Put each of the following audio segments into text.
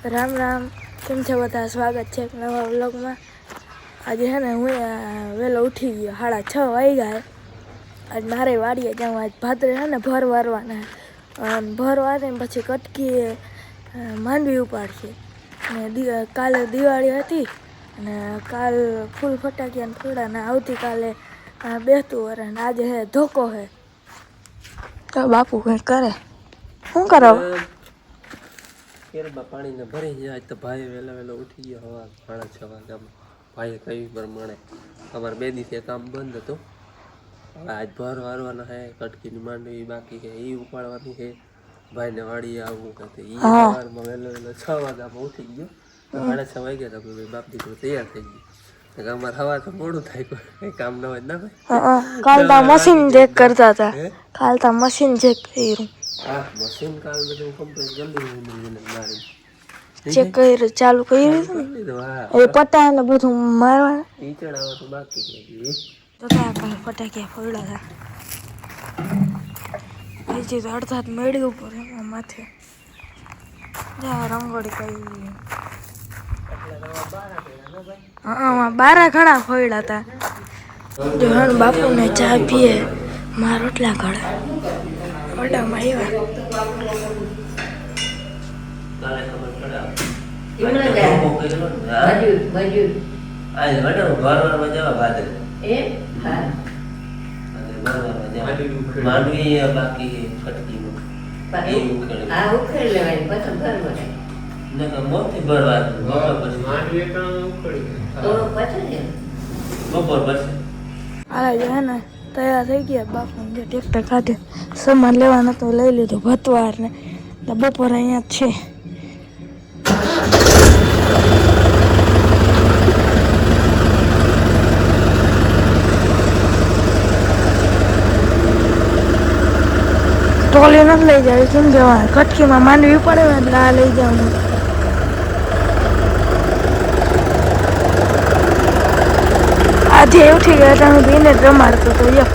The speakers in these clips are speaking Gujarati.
રામ રામ, કેમ છે બધા? સ્વાગત છે એક નવા વ્લોગમાં. આજે છે ને હું વહેલો ઉઠી ગયો, 6:30 વાગ્યા. આજ મારે વાડીએ જાઉં. આજ ભાદરે છે ને ભર વારવાના, ભર વારીને પછી કટકી માંડવી ઉપાડશે. ને કાલે દિવાળી હતી અને કાલ ફૂલ ફટાકિયા ફોડા ને આવતીકાલે બેસતું વરે ને આજે હે ધોકો હે. તો બાપુ કંઈક કરે. શું કરો? કેરબા પાણીને ભરી જાય તો ભાઈ વહેલો ઉઠી ગયો. હવા 6:30 વાગ્યામાં ભાઈએ કહ્યું પ્રમાણે અમારે 2 દિવસે કામ બંધ હતું. હવે આજ ભર વારવાના છે, કટકીની માંડવી બાકી છે, એ ઉપાડવાની છે. ભાઈને વાડીએ આવવું કે એ સવારમાં વહેલો 6 વાગ્યામાં ઉઠી ગયો. 6:30 વાગ્યા તો ભાઈ બાપ દીકરો તૈયાર થઈ ગયો. અમારે હવા તો મોડું થાય, કોઈ કામ ન હોય ના ભાઈ. કાલ તા મશીન ચેક કરતા હતા. કાલ તા મશીન ચેક કર્યું. હા, મશીન કાલ બધું કમ્પ્લીટ જલ્દી મારી ચેક કર્યું, ચાલુ કર્યું. એ પતા ને બધું મારવા ટીચર આવે તો બાકી છે. તો કાલ ફટાકિયા ફોડ્યા હતા. હજી તો અડધા મેળી ઉપર માથે રંગોળી કરી. હા, બારા ઘણા ફોડ્યા હતા. જોહન બાપુને ચા પીએ, મારા રોટલા ઘડા ઓડામાં ને તૈયાર થઈ ગયા. બાપુ ટ્રેક્ટર કાઢે, સામાન લેવાનો તો લઈ લીધો, ભતવાર ને બપોર અહીંયા જ છે. ટોલી નથી લઈ જાય, કેમ જવા કટકીમાં માંડવી પડે એટલે આ લઈ જવાનું. આજે ઉઠી ગયા તમે બેને રમાડતો તો યો.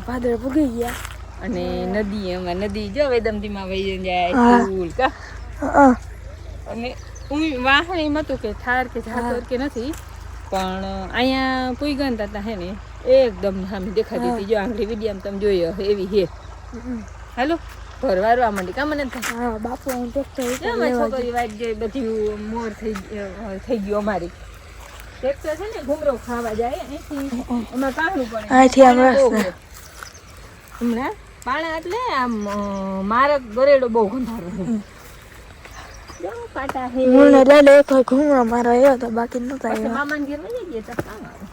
ભાદરે ભૂગી ગયા અને નદી એમાં નદી જો વેદમતીમાં વહી જાય ફૂલ કા. અને વાહન એમ હતું કે ઠાર કે ઝાકર કે નથી, પણ અહીંયા પૂઈ હતા હે ને એકદમ સામે દેખાતી હતી. જો આંગળી વિડીયામ તમે જોયો એવી હે. હાલો ઘર વારવા માંડી કામ ને થાય. બાપુ છોકરી વાટ ગઈ, બધી મોર થઈ ગયું. અમારી ટ્રેક્ટર છે ને ઘૂમરો ખાવા જાય અહીંથી, એમાં કાઢવું પડે. હમણાં પાણા એટલે આમ મારે ગરેડો બહુ ગંધારો છે. કાંટા હે ઘૂમરો મારો આવ્યો તો બાકી નતા. મામાને ઘેર વહી ગયા તો કામ આવે.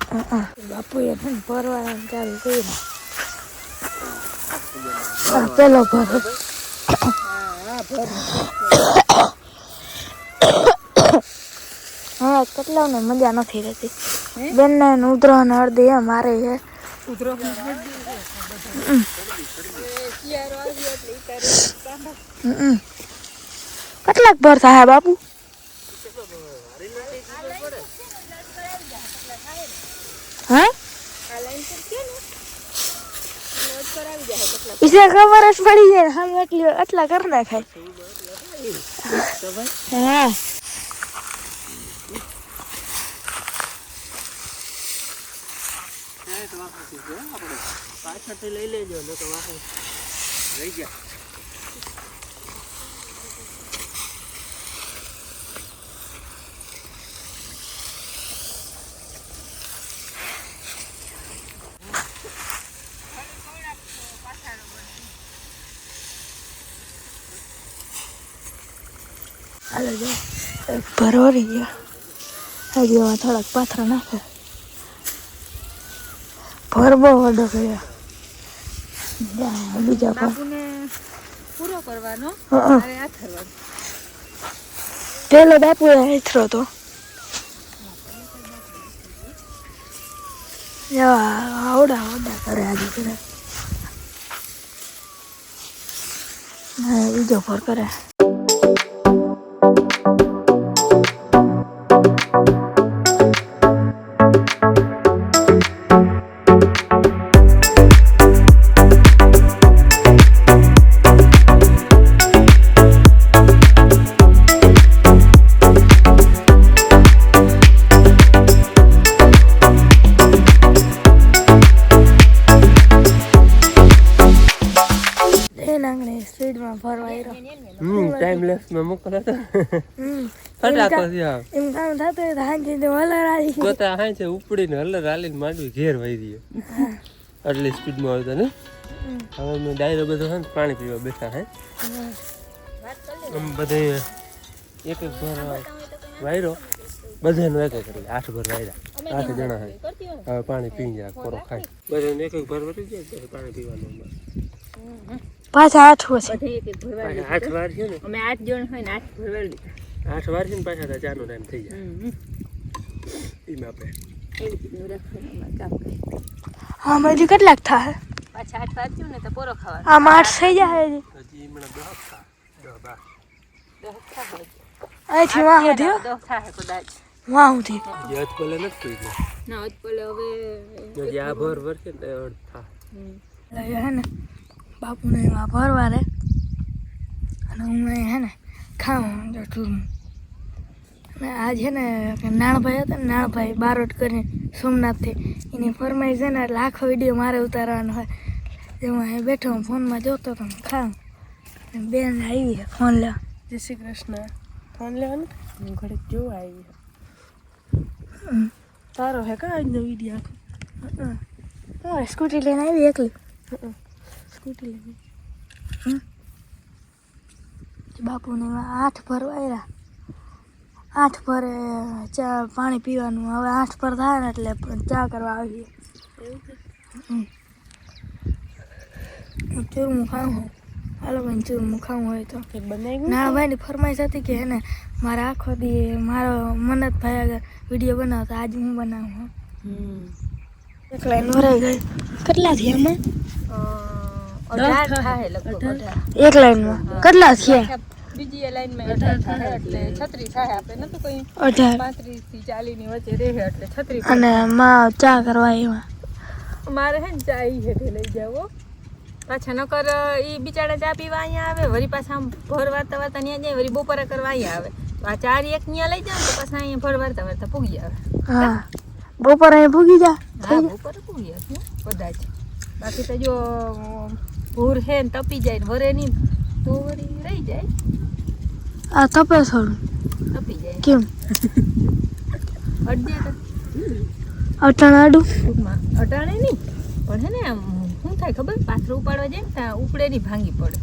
બાપુએ ભરવાનું ચાલુ કર્યું. પેલો ભર હા, કેટલા ને મજા નથી રહેતી. બેન ને ઉધરો ને અડધી મારે છે. કેટલાક ભર થાય બાપુ? હા, ઇસે ખબર જ પડી જાય. હમ એટલા કરી નાખાય. હા, પાછળથી લઈ લેજો ને તો વાહન રહી ગયા. હાલો જો ભરવરી ગયા. હજી થોડાક પાથરા નાખે. ભર બહુ વડો કર્યો. બીજા ભર બાપુને પૂરો કરવાનો હા. અરે આ થરવાનો પેલો બાપુ હેથરો તો આવડા આવડા કરે આજે કરે. બીજો ભર કરે. સ્પીડમાં ફરવા આવ્યો. ટાઈમ લેફ્ટમાં મોકલો તો એમ ફટાકો થયો કામ થતું હોય તો હાંજી તો વલર આવી ગોતા હાય છે ઉપડીને હલર હાલીને માંડવી ઘેર વહી ગયો આટલી સ્પીડમાં આવતો ને. હવે મેં ડાયરો બધો છે ને પાણી પીવા બેઠા હે આમ બધે એક એક ભર વાયરો બધાનો એક એક એટલે 8 ભર વાયરા 8 જણા હે. હવે પાણી પી જાય કોરો ખાય બધાને એક એક ભર વળી જાય પછી પાણી પીવાનું. પાછા 8 હોય બધે એક એક ભરવા 8 વાર છે ને અમે 8 જણ હોય ને 8 ભરવાડી 8 વાર છે ને પાછા તો ચાનો ટાઈમ થઈ જાય એમાં આપણે એવી રીતનું રાખવાનું કામ કરીએ. આમાં હજી કેટલાક થાય? પાછા 8 વાગ્યું ને તો પોરો ખાવાનો. આમાં 8 થઈ જાય હજી. હજી હમણાં 10 12 10 થાય અહીંથી વાહ સુધી 10 થાય કદાચ. વાહ સુધી યાદ ભલે નથી કોઈ ના હોત પેલે હવે હજી આ ભર વરસે ને અડ થા લઈ હે ને બાપુને એમાં ભરવા રે અને હું અહીં હે ને ખાઉં જો ચૂરમું. અને આજ છે ને કે નાણભાઈ હતા ને નાણભાઈ બારોટ કરીને સોમનાથથી એની ફરમાઈશ છે ને એટલે આખો વિડીયો મારે ઉતારવાનો હોય. જેમાં અહીં બેઠો હું ફોનમાં જોતો હતો ખાઉં બેન આવી ફોન લેવા. જય શ્રી કૃષ્ણ. ફોન લેવાનું હું ઘડીક જોવા આવી. તારો હે કા આજનો વિડીયો આખો? હા સ્કૂટી લઈને આવી એકલી. સ્કૂટી લઈને બાપુને 8 ભરવાયા. 8 ભરે ચા પાણી પીવાનું. હવે 8 ભર થાય ને એટલે ચા કરવા આવીએ. ચૂરમું ખાવું હાલો ભાઈ ચૂરમું ખાવું હોય તો નાણાભાઈની ફરમાઈશ હતી કે એને મારે આખો દી મારો મનતભાઈ આગળ વિડીયો બનાવતો આજ હું બનાવું. એક લાઈન ભરાઈ ગઈ. કેટલા થયા એમાં? 18 થાય લગભગ. એક લાઈનમાં કેટલા થયા? બીજી લાઈનમાં 18 થાય એટલે 36 થાય. આપણે નતું કોઈ 18 35 થી 40 ની વચ્ચે રહે એટલે 36. અને માં ચા કરવા એમાં મારે હે ને ચા ઈ હેઠે લઈ જાવો. પાછા નકર ઈ બિચારા ચા પીવા અહીંયા આવે વળી પાછા આમ ભર વારતા વારતા ત્યાં જાય વળી બપોરે કરવા અહીંયા આવે. તો આ 4 એક ત્યાં લઈ જાવ તો પાછા અહીંયા ભર વારતા વારતા પૂગી આવે. હા બપોર અહીં પૂગી જા. હા બપોરે પૂગી આવે કદાચ. બાકી તો જો ભૂર હે ને તપી જાય ને વરે નહીં તો વળી રહી જાય. આ તપે થોડું તપી જાય કેમ અડધે તો અટાણાડું ટૂંકમાં અટાણે નહીં પણ હે ને આમ શું થાય ખબર પાથરો ઉપાડવા જાય ને ત્યાં ઉપડે નહીં ભાંગી પડે.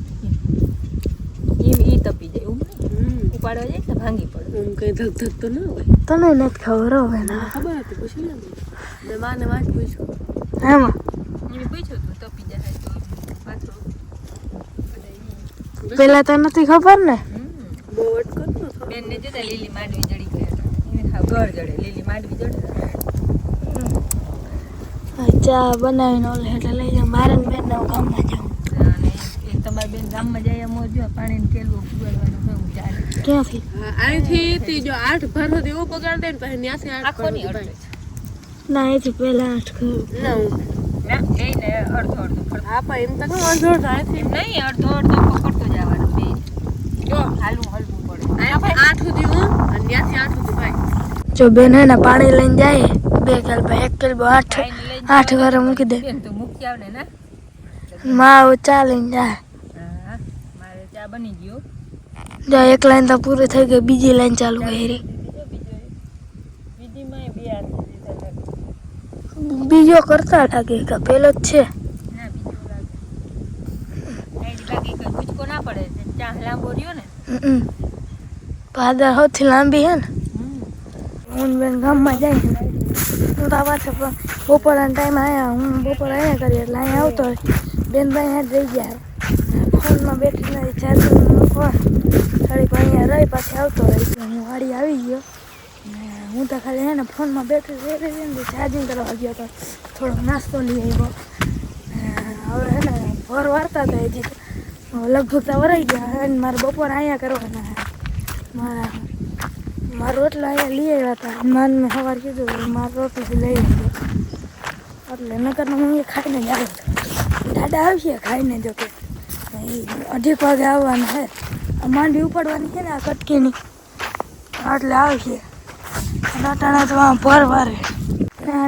ઈ તપી જાય એવું નહીં ઉપાડવા જાય તો ભાંગી પડે. કઈ ધક ધક તો ના હોય. તને નથી ખબર હવે ના ખબર હતી પૂછી લે મેં માને વાત પૂછ્યું એમાં એને પૂછ્યું તું તપી જાય તો પાથરો પેલા તો નથી ખબર ને. બહુ અટકતો બેન ને જોતા લીલી માંડવી જડી ગયા હતા. એને ખાવ ઘર જડે લીલી માંડવી જડે. ચા બનાવીને ઓલે એટલે લઈ જાઉં મારે ને બેન ગામમાં જાઉં. અને એ તમારી બેન ગામમાં જાય એમ જો પાણીને કેલવું ઉગાડવાનું હોય હું ચાલે. ક્યાંથી? અહીંથી તી જો 8 ભર સુધી એવો પગાર દે ને પછી ન્યાસી 8 આખો નહીં અડધો ના એથી પહેલા 8 કરું. ના ના લઈને અડધો અડધો ફરતો. હા પણ એમ તો અડધો અહીંથી નહીં અડધો અડધો પકડતો જવાનું બે જો હાલવું હલવું પડે. અહીંયા 8 સુધી હું અને ન્યાસી 8 સુધી ભાઈ. જો બેન હે ને પાણી લઈને જાય 2 કેલબા 1 કેલબા 8 વાર મૂકી દે. બેન તો મૂકી આવ ને ના માં ચા લઈને જાય. હા મારે ચા બની ગયો. જો એક લાઈન તો પૂરી થઈ ગઈ બીજી લાઈન ચાલુ કરી. બીજીમાં બે હાથ બીજો કરતા લાગે કે પેલો જ છે. ના બીજો લાગે આઈડી બાકી કઈ ગુચકો ના પડે ચા લાંબો રહ્યો ને. પાદર સૌથી લાંબી હે ને. હું બેન ગામમાં જાય હું તો પાછો બપોરના ટાઈમ આવ્યા હું બપોર અહીંયા કરી એટલે અહીંયા આવતો હોય બેનભાઈ અહીંયા રહી ગયા ફોનમાં બેટરી નથી ચાર્જિંગ મૂકવા થોડીક અહીંયા રહી પાછી આવતો હોય એટલે હું વાડી આવી ગયો ને હું તો ખાલી હે ને ફોનમાં બેટરી રહી રહી ને ચાર્જિંગ કરવા ગયો તો થોડોક નાસ્તો લઈ આવ્યો હવે હે ને ભર વારતા હતા હજી લગભગ તો વરાઈ ગયા અને મારે બપોર અહીંયા કરવાના મારો રોટલો અહીંયા લઈ આવ્યા હતા માન મેં સવાર કીધું મારો રોટલો લઈ આવ્યો એટલે નકર હું એ ખાઈને જ આવ્યો દાદા આવશે ખાઈને જો કે 2:30 વાગે આવવાનું છે માંડી ઉપાડવાની છે ને આ કટકીની એટલે આવશે નાટાણા તો ભર વારે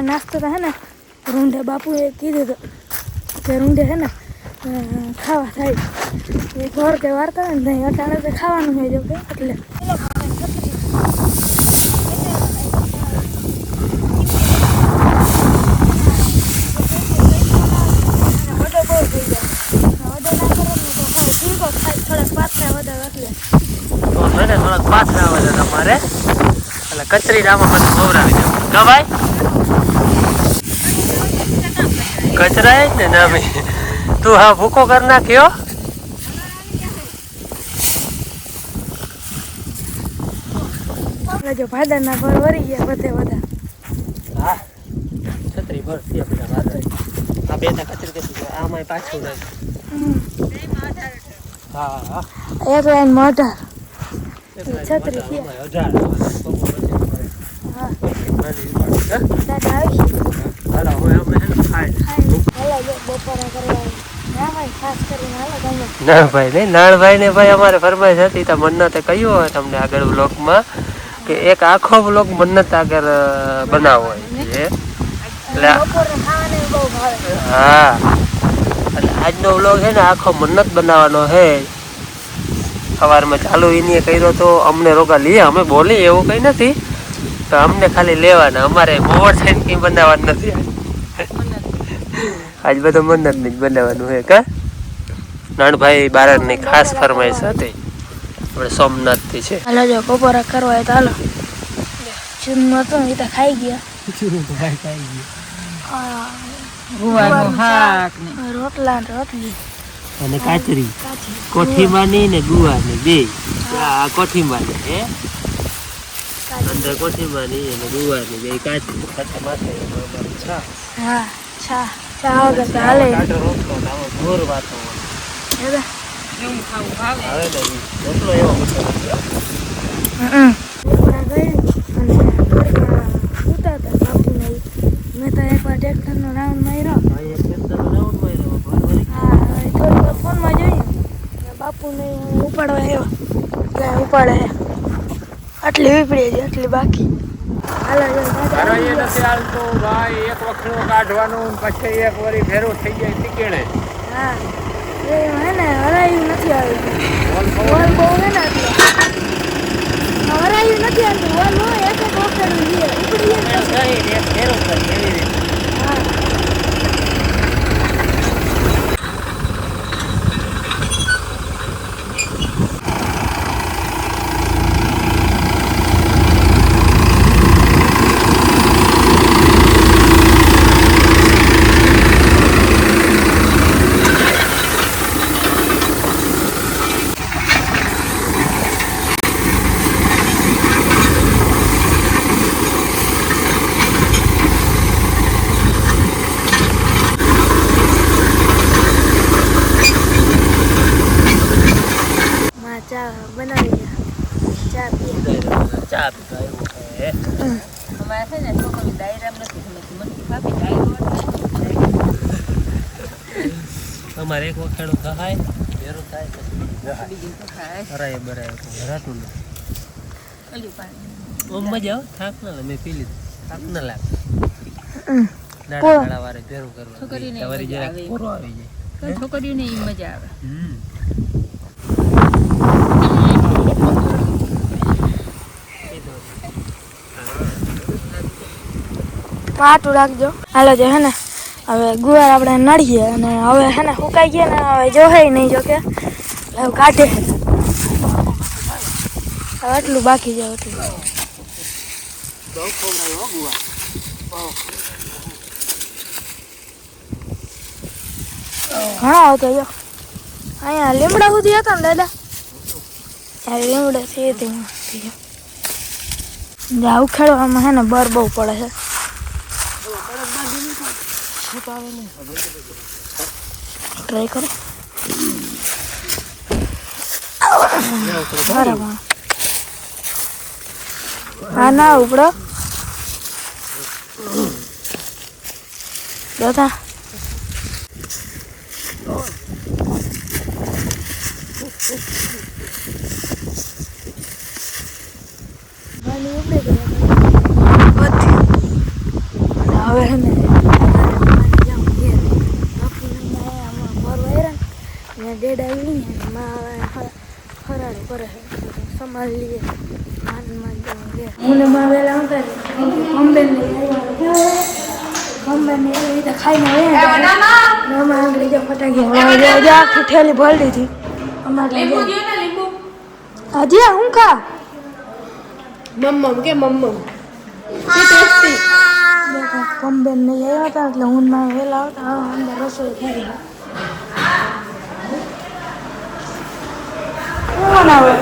નાસ્તો તો હે ને રૂંઢે બાપુએ કીધું હતું કે રૂંઢે છે ને ખાવા થાય એ ઘર કે વાર્તા હોય ને ત્યાં અટાણે તો ખાવાનું હોય જો કે એટલે થોડાક પાથરા વધે તમારે એટલે કચરી રામાં બધું ખવડાવી દેવું કા ભાઈ કચરા જ ને ના ભાઈ તું હા ભૂકો કરી નાખ્યો જો ભાદરના ઘર વરી ગયા બધે બધા હા છત્રી ભર છે બધા ભાદર આ બે તા કચરી કચરી આમાં પાછું નાખ હા હા એક લાઈન મોઢા છત્રી છે હા દાદા આવી હાલો હવે અમે ખાઈ હાલો જો બપોરા કરવા ના ભાઈ ખાસ કરીને હાલો તમે નાણભાઈ ને નાણભાઈ ને ભાઈ અમારે ફરમાઈશ હતી તો મન્નતે કહ્યું હોય તમને આગળ બ્લોગમાં કે એક આખો બ્લોગ મન્નત આગળ બનાવવો છે એટલે બપોરે ખાવાને બહુ ભાવે હા એટલે આજનો બ્લોગ છે ને આખો મન્નત બનાવવાનો છે સવારમાં ચાલુ એને કર્યો તો અમને રોકા લઈએ અમે બોલી એવું કંઈ નથી તો અમને ખાલી લેવાના અમારે મોવર થઈને કંઈ બનાવવાનું નથી આજ બધું મન્નત જ બનાવવાનું છે કા નાણભાઈ બારણની ખાસ ફરમાઈશ હતી આપણે સોમનાથથી છે હાલો જો બપોરા કરવા હોય તો હાલો ચૂરનું હતું એ તો ખાઈ ગયા ગુવાનું શાક ને રોટલા ને રોટલી અને કાચરી કોઠીમાની ને ગુવાની બે આ કોઠીમાની હે અંદર કોઠીમાની અને ગુવાની બે કાચરી ખાતા માથે છા હા ચા વગર તો હાલે ઘોર વાતો દાદા એવું ખાવું ભાવે આવે ને રોટલો એવો બપોરા ગઈ અને થોડીક ઉતારતા બાપુને મેં તો એકવાર ટ્રેક્ટરનો રાઉન્ડ માર્યો હા થોડીક વાર ફોનમાં જોયું બાપુને ઉપાડવા આવ્યો એટલે ઉપાડે આટલી વીપડી છે આટલી બાકી હાલો જો દાદા એ નથી હાલતો ભાઈ એક વખત કાઢવાનું પછી એક વરી ફેરો થઈ જાય ટીકેણે હા એ હે ને હરાયું નથી આવ્યું વોલ બહુ હે ને એટલે હરાયું નથી આવતું વોલ હોય એક એક વખત ઉપડી જાય હા ચા બનાવી ચા પીએ ચા પીતા એવું છે અમારે છે ને છોકરી ડાયરામ નથી સમજતી મને ખાપી ડાયરો અમારે એક વખત થાય બેરો થાય પછી બીજું તો ખાય હરાય બરાય હરાતું નથી ઓલું પાણી ઓમ મજા આવે થાક ના લે મેં પી લીધું થાક ના લાગે હમ. દાડા દાડા વારે ભેરું કરવા છોકરીને તમારી મજા જરાક આવે. પૂરો આવી જાય તો છોકરીઓને ઈ મજા આવે પાટું રાખજો હાલો જો હે ને હવે ગુવાર આપણે નળીએ અને હવે હે ને સુકાઈ ગયા ને હવે જોહે નહીં જો કે હવે કાઢે હવે એટલું બાકી જાય એટલું બહુ ખવડાવ્યો ગુવા ઘણા આવતો જો અહીંયા લીમડા સુધી હતા ને દાદા ત્યારે લીમડા છે તે જ્યાં ઉખાડવામાં છે ને બર બહુ પડે છે ટ્રાય કરો બરાબર હા ના ઉપડો દાદા હવે હે ને ડેડ આવી ને ફરાળ કરે સમાજ લઈએ હું ને માં વેલા આવતા કમ્બેન ખાઈને આવ્યા આગળ જો ફટાકી આખી ઠેલી ભરી દીધી અમારે હજી હું ખા કમ્બેન નહીં આવ્યા હતા એટલે હું માં વેલા આવતા અંદર રસોઈ થઈ ગઈ કોણ આવે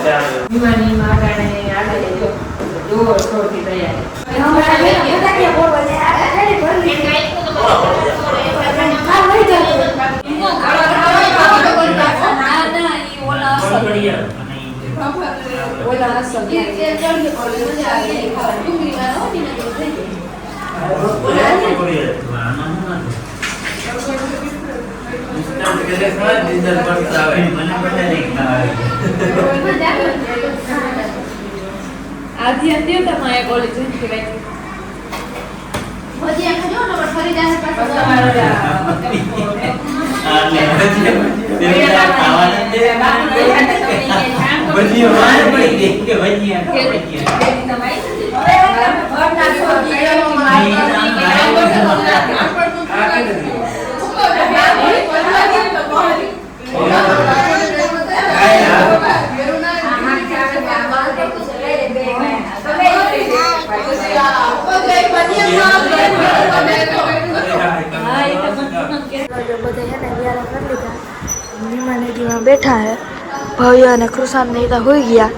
બેઠા હે ભવ્ય અને કૃષાન ને તો હોઈ ગયા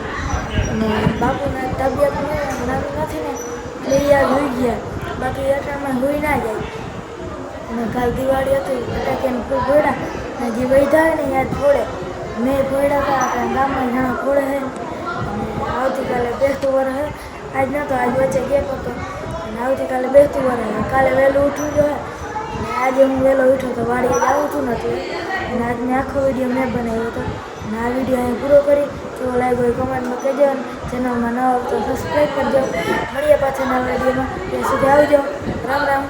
અને બાપુના તબિયત નથી ને એટલે યાદ હોઈ ગયા બાકી એટલામાં હોઈ ના જાય અને કાલ દિવાળી હતી ફટાકીને ફૂલ ફોડ્યા ને જે વૈધા હોય ને યાદ ફોડે મેં ફોડ્યા હતા આપણા ગામમાં ઘણા ફોડે છે અને આવતીકાલે બેસતું વર છે આજ નહોતો આજ વચ્ચે ગેપ હતો અને આવતીકાલે બેસતું વર છે કાલે વહેલું ઉઠવું જોઈએ અને આજે હું વહેલો ઉઠ્યો તો વાડીએ જવું હતું નથી અને આજને આખો વિડીયો મેં બનાવ્યો હતો અને આ વિડીયો અહીં પૂરો કરી કેવો લાગ્યો એ કમેન્ટમાં કહેજો અને ચેનલમાં ન આવતો સબસ્ક્રાઈબ કરજો મળીએ પાછા નવા વિડીયોમાં ત્યાં સુધી આવજો રામ રામ.